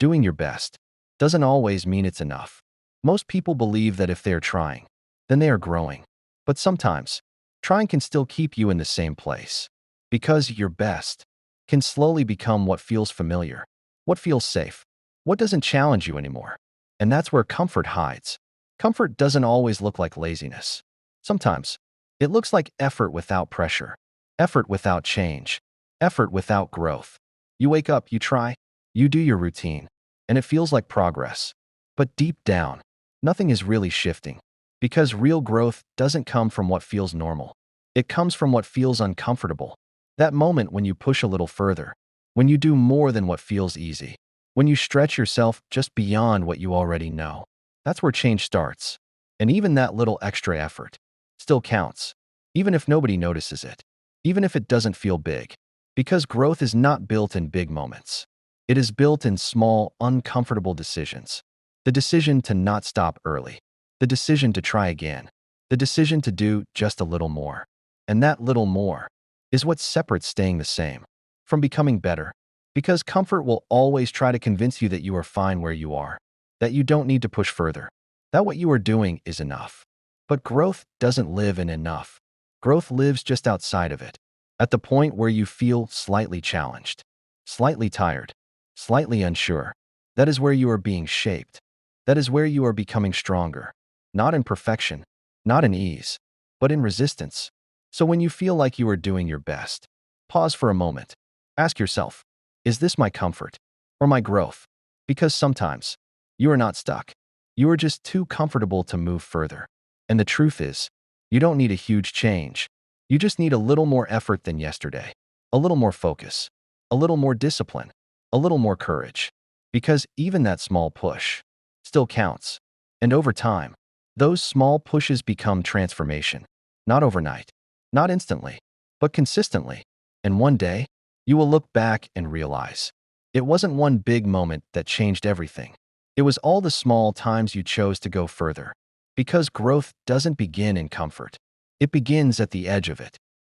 Doing your best doesn't always mean it's enough. Most people believe that if they are trying, then they are growing. But sometimes, trying can still keep you in the same place. Because your best can slowly become what feels familiar, what feels safe, what doesn't challenge you anymore. And that's where comfort hides. Comfort doesn't always look like laziness. Sometimes, it looks like effort without pressure, effort without change, effort without growth. You wake up, you try, you do your routine, and it feels like progress. But deep down, nothing is really shifting. Because real growth doesn't come from what feels normal. It comes from what feels uncomfortable. That moment when you push a little further, when you do more than what feels easy, when you stretch yourself just beyond what you already know. That's where change starts. And even that little extra effort still counts, even if nobody notices it, even if it doesn't feel big. Because growth is not built in big moments. It is built in small, uncomfortable decisions. The decision to not stop early, the decision to try again, the decision to do just a little more. And that little more is what separates staying the same from becoming better. Because comfort will always try to convince you that you are fine where you are, that you don't need to push further, that what you are doing is enough. But growth doesn't live in enough. Growth lives just outside of it, at the point where you feel slightly challenged, slightly tired, slightly unsure. That is where you are being shaped. That is where you are becoming stronger. Not in perfection, not in ease, but in resistance. So when you feel like you are doing your best, pause for a moment. Ask yourself, is this my comfort or my growth? Because sometimes you are not stuck. You are just too comfortable to move further. And the truth is, you don't need a huge change. You just need a little more effort than yesterday, a little more focus, a little more discipline, a little more courage. Because even that small push still counts. And over time, those small pushes become transformation. Not overnight, not instantly, but consistently. And one day, you will look back and realize it wasn't one big moment that changed everything. It was all the small times you chose to go further. Because growth doesn't begin in comfort. It begins at the edge of it.